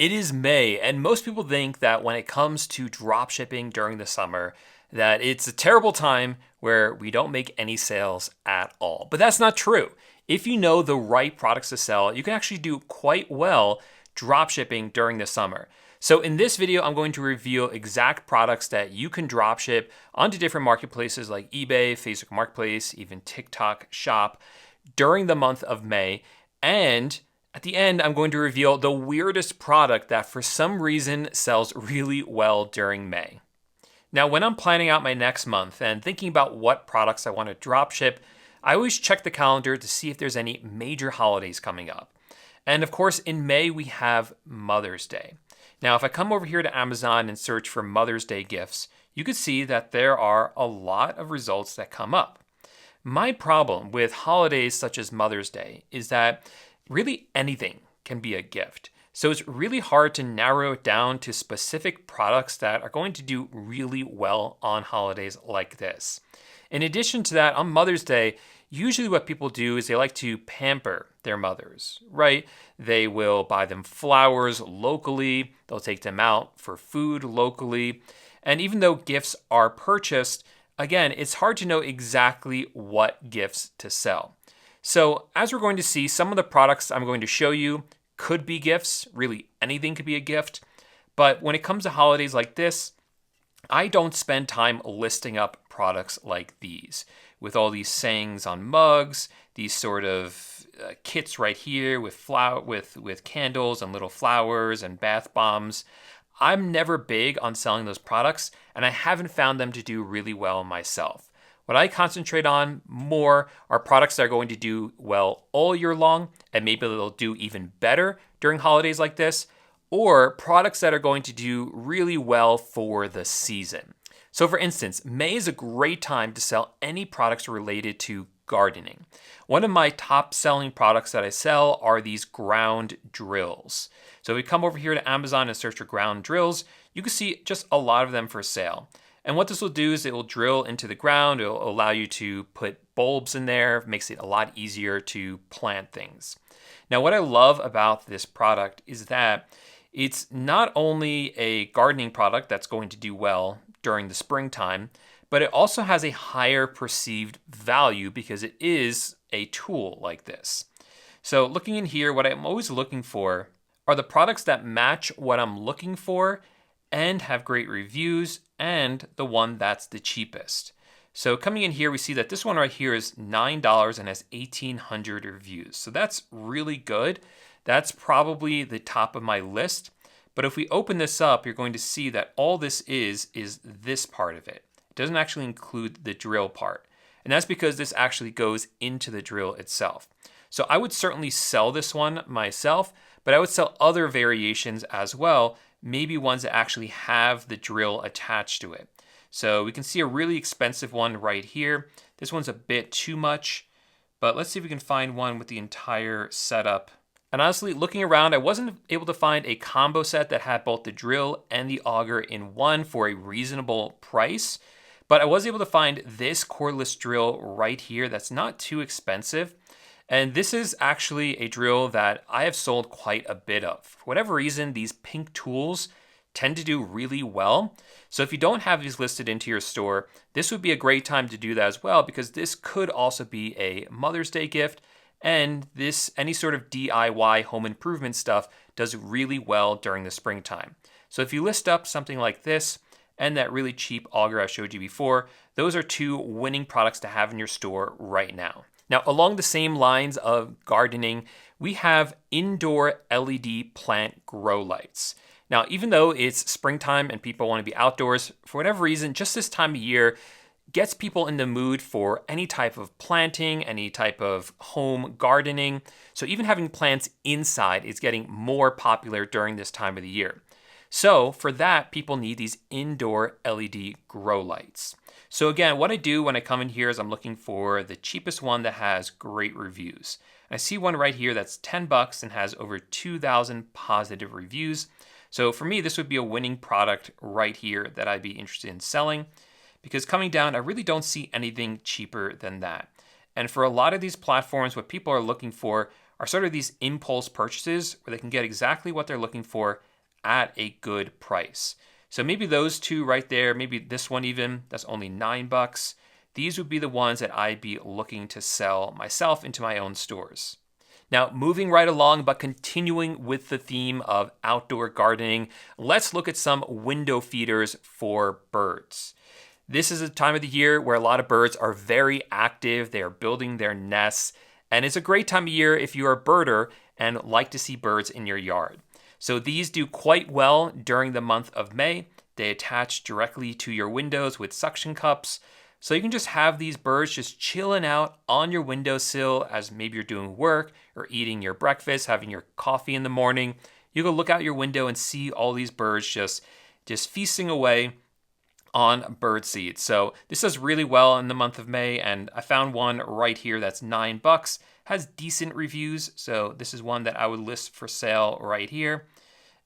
It is May, and most people think that when it comes to drop shipping during the summer, that it's a terrible time where we don't make any sales at all. But that's not true. If you know the right products to sell, you can actually do quite well drop shipping during the summer. So in this video, I'm going to reveal exact products that you can drop ship onto different marketplaces like eBay, Facebook Marketplace, even TikTok Shop during the month of May. And at the end, I'm going to reveal the weirdest product that for some reason sells really well during May. Now, when I'm planning out my next month and thinking about what products I want to drop ship, I always check the calendar to see if there's any major holidays coming up. And of course, in May, we have Mother's Day. Now, if I come over here to Amazon and search for Mother's Day gifts, you can see that there are a lot of results that come up. My problem with holidays such as Mother's Day is that really anything can be a gift. So it's really hard to narrow it down to specific products that are going to do really well on holidays like this. In addition to that, on Mother's Day, usually what people do is they like to pamper their mothers, right? They will buy them flowers locally, they'll take them out for food locally. And even though gifts are purchased, again, it's hard to know exactly what gifts to sell. So as we're going to see, some of the products I'm going to show you could be gifts. Really, anything could be a gift. But when it comes to holidays like this, I don't spend time listing up products like these with all these sayings on mugs, these sort of kits right here with with candles and little flowers and bath bombs. I'm never big on selling those products, and I haven't found them to do really well myself. What I concentrate on more are products that are going to do well all year long, and maybe they'll do even better during holidays like this, or products that are going to do really well for the season. So for instance, May is a great time to sell any products related to gardening. One of my top selling products that I sell are these ground drills. So if we come over here to Amazon and search for ground drills, you can see just a lot of them for sale. And what this will do is it will drill into the ground. It'll allow you to put bulbs in there, makes it a lot easier to plant things. Now, what I love about this product is that it's not only a gardening product that's going to do well during the springtime, but it also has a higher perceived value because it is a tool like this. So looking in here, what I'm always looking for are the products that match what I'm looking for and have great reviews, and the one that's the cheapest. So coming in here, we see that this one right here is $9 and has 1,800 reviews. So that's really good. That's probably the top of my list. But if we open this up, you're going to see that all this is this part of it. It doesn't actually include the drill part. And that's because this actually goes into the drill itself. So I would certainly sell this one myself, but I would sell other variations as well, maybe ones that actually have the drill attached to it. So we can see a really expensive one right here. This one's a bit too much, but let's see if we can find one with the entire setup. And honestly, looking around, I wasn't able to find a combo set that had both the drill and the auger in one for a reasonable price, but I was able to find this cordless drill right here that's not too expensive. And this is actually a drill that I have sold quite a bit of. For whatever reason, these pink tools tend to do really well. So if you don't have these listed into your store, this would be a great time to do that as well, because this could also be a Mother's Day gift. And any sort of DIY home improvement stuff does really well during the springtime. So if you list up something like this and that really cheap auger I showed you before, those are two winning products to have in your store right now. Now, along the same lines of gardening, we have indoor LED plant grow lights. Now, even though it's springtime and people want to be outdoors, for whatever reason, just this time of year gets people in the mood for any type of planting, any type of home gardening. So even having plants inside is getting more popular during this time of the year. So for that, people need these indoor LED grow lights. So again, what I do when I come in here is I'm looking for the cheapest one that has great reviews. I see one right here that's $10 and has over 2,000 positive reviews. So for me, this would be a winning product right here that I'd be interested in selling, because coming down, I really don't see anything cheaper than that. And for a lot of these platforms, what people are looking for are sort of these impulse purchases where they can get exactly what they're looking for at a good price. So maybe those two right there, maybe this one even, that's only $9. These would be the ones that I'd be looking to sell myself into my own stores. Now, moving right along, but continuing with the theme of outdoor gardening, let's look at some window feeders for birds. This is a time of the year where a lot of birds are very active. They are building their nests, and it's a great time of year if you're a birder and like to see birds in your yard. So these do quite well during the month of May. They attach directly to your windows with suction cups. So you can just have these birds just chilling out on your windowsill as maybe you're doing work or eating your breakfast, having your coffee in the morning. You can look out your window and see all these birds just feasting away on bird seed. So this does really well in the month of May, and I found one right here that's $9, has decent reviews. So this is one that I would list for sale right here.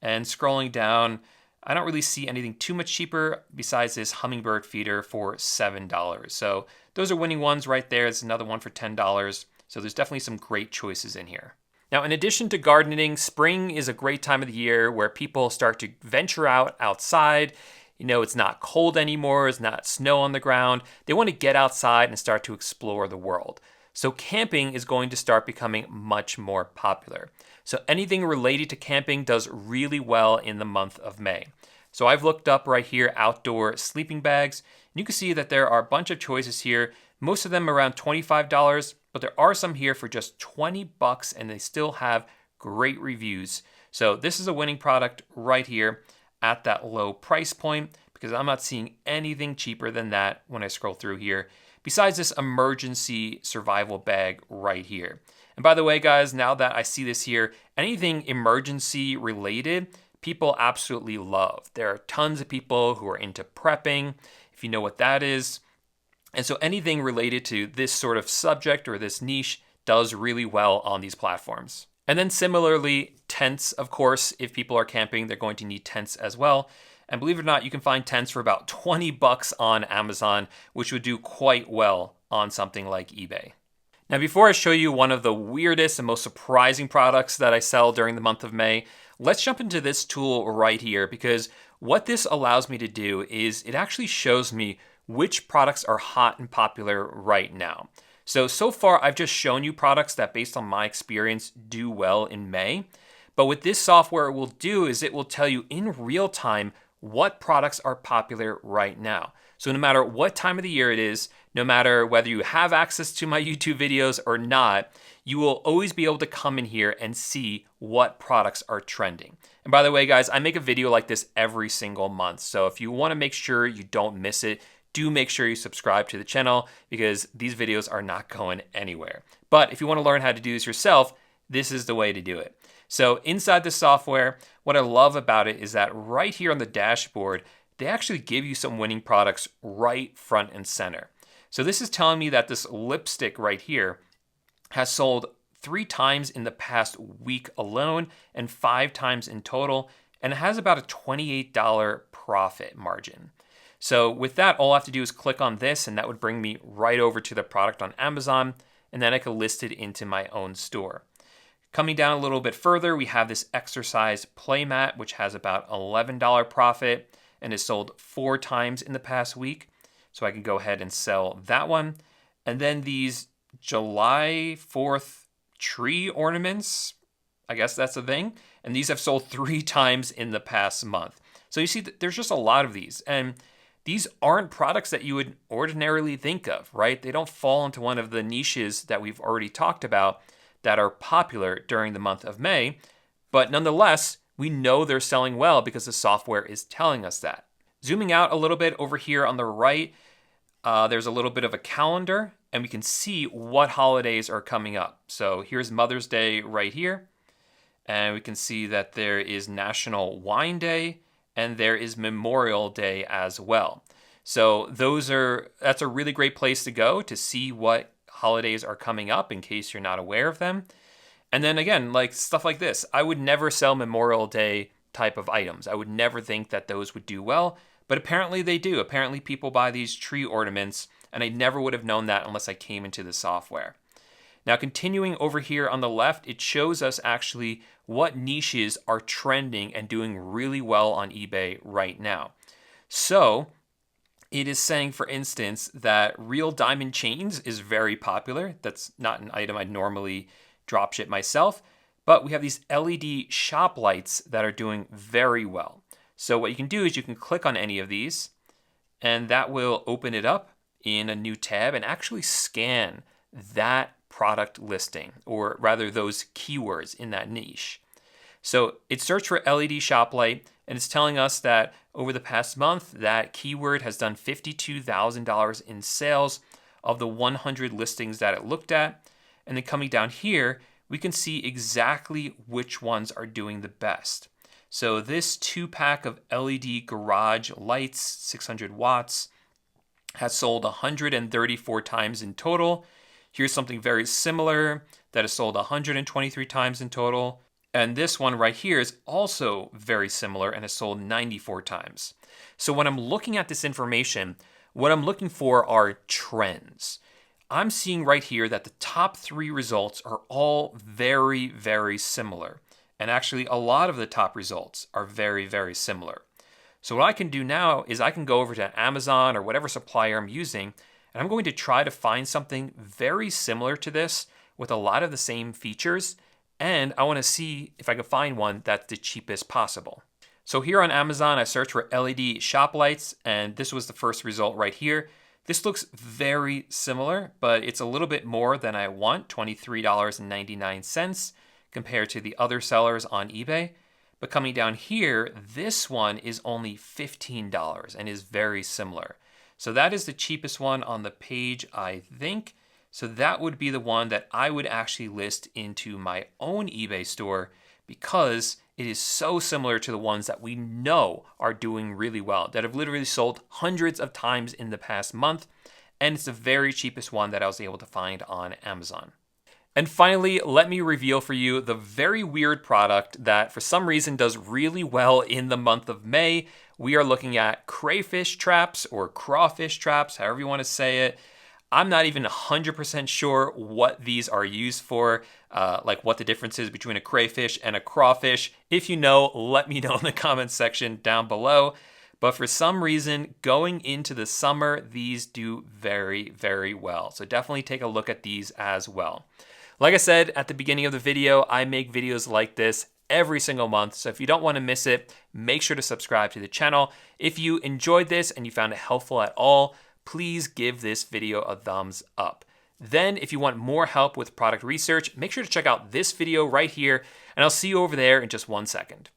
And scrolling down, I don't really see anything too much cheaper besides this hummingbird feeder for $7. So those are winning ones right there. It's another one for $10. So there's definitely some great choices in here. Now, in addition to gardening, spring is a great time of the year where people start to venture out outside. You know, it's not cold anymore, it's not snow on the ground. They want to get outside and start to explore the world. So camping is going to start becoming much more popular. So anything related to camping does really well in the month of May. So I've looked up right here outdoor sleeping bags, and you can see that there are a bunch of choices here, most of them around $25, but there are some here for just $20 and they still have great reviews. So this is a winning product right here at that low price point because I'm not seeing anything cheaper than that when I scroll through here, besides this emergency survival bag right here. And by the way, guys, now that I see this here, anything emergency related, people absolutely love. There are tons of people who are into prepping, if you know what that is. And so anything related to this sort of subject or this niche does really well on these platforms. And then similarly, tents, of course, if people are camping, they're going to need tents as well. And believe it or not, you can find tents for about $20 on Amazon, which would do quite well on something like eBay. Now, before I show you one of the weirdest and most surprising products that I sell during the month of May, let's jump into this tool right here, because what this allows me to do is it actually shows me which products are hot and popular right now. So far, I've just shown you products that, based on my experience, do well in May. But what this software will do is it will tell you in real time what products are popular right now. So no matter what time of the year it is, no matter whether you have access to my YouTube videos or not, you will always be able to come in here and see what products are trending. And by the way, guys, I make a video like this every single month. So if you want to make sure you don't miss it, do make sure you subscribe to the channel because these videos are not going anywhere. But if you want to learn how to do this yourself, this is the way to do it. So inside the software, what I love about it is that right here on the dashboard, they actually give you some winning products right front and center. So this is telling me that this lipstick right here has sold 3 times in the past week alone and 5 times in total, and it has about a $28 profit margin. So with that, all I have to do is click on this, and that would bring me right over to the product on Amazon, and then I can list it into my own store. Coming down a little bit further, we have this exercise playmat, which has about $11 profit and is sold 4 times in the past week. So I can go ahead and sell that one. And then these July 4th tree ornaments, I guess that's a thing. And these have sold 3 times in the past month. So you see that there's just a lot of these. And these aren't products that you would ordinarily think of, right? They don't fall into one of the niches that we've already talked about that are popular during the month of May. But nonetheless, we know they're selling well because the software is telling us that. Zooming out a little bit over here on the right, there's a little bit of a calendar, and we can see what holidays are coming up. So here's Mother's Day right here, and we can see that there is National Wine Day, and there is Memorial Day as well. So that's a really great place to go to see what holidays are coming up in case you're not aware of them. And then again, like stuff like this, I would never sell Memorial Day type of items. I would never think that those would do well, but apparently they do. Apparently people buy these tree ornaments, and I never would have known that unless I came into the software. Now, continuing over here on the left, it shows us actually what niches are trending and doing really well on eBay right now. So it is saying, for instance, that real diamond chains is very popular. That's not an item I'd normally dropship myself, but we have these LED shop lights that are doing very well. So what you can do is you can click on any of these, and that will open it up in a new tab and actually scan that product listing, or rather those keywords in that niche. So it searched for LED shop light, and it's telling us that over the past month, that keyword has done $52,000 in sales of the 100 listings that it looked at. And then coming down here, we can see exactly which ones are doing the best. So this 2-pack of LED garage lights, 600 watts, has sold 134 times in total. Here's something very similar that has sold 123 times in total. And this one right here is also very similar and has sold 94 times. So when I'm looking at this information, what I'm looking for are trends. I'm seeing right here that the top 3 results are all very, very similar. And actually, a lot of the top results are very, very similar. So what I can do now is I can go over to Amazon or whatever supplier I'm using, and I'm going to try to find something very similar to this with a lot of the same features. And I want to see if I can find one that's the cheapest possible. So here on Amazon, I searched for LED shop lights, and this was the first result right here. This looks very similar, but it's a little bit more than I want, $23.99 compared to the other sellers on eBay. But coming down here, this one is only $15 and is very similar. So that is the cheapest one on the page, I think. So that would be the one that I would actually list into my own eBay store because it is so similar to the ones that we know are doing really well, that have literally sold hundreds of times in the past month. And it's the very cheapest one that I was able to find on Amazon. And finally, let me reveal for you the very weird product that for some reason does really well in the month of May. We are looking at crayfish traps or crawfish traps, however you want to say it. I'm not even 100% sure what these are used for, like what the difference is between a crayfish and a crawfish. If you know, let me know in the comments section down below. But for some reason, going into the summer, these do very, very well. So definitely take a look at these as well. Like I said at the beginning of the video, I make videos like this every single month. So if you don't want to miss it, make sure to subscribe to the channel. If you enjoyed this and you found it helpful at all, please give this video a thumbs up. Then if you want more help with product research, make sure to check out this video right here, and I'll see you over there in just 1 second.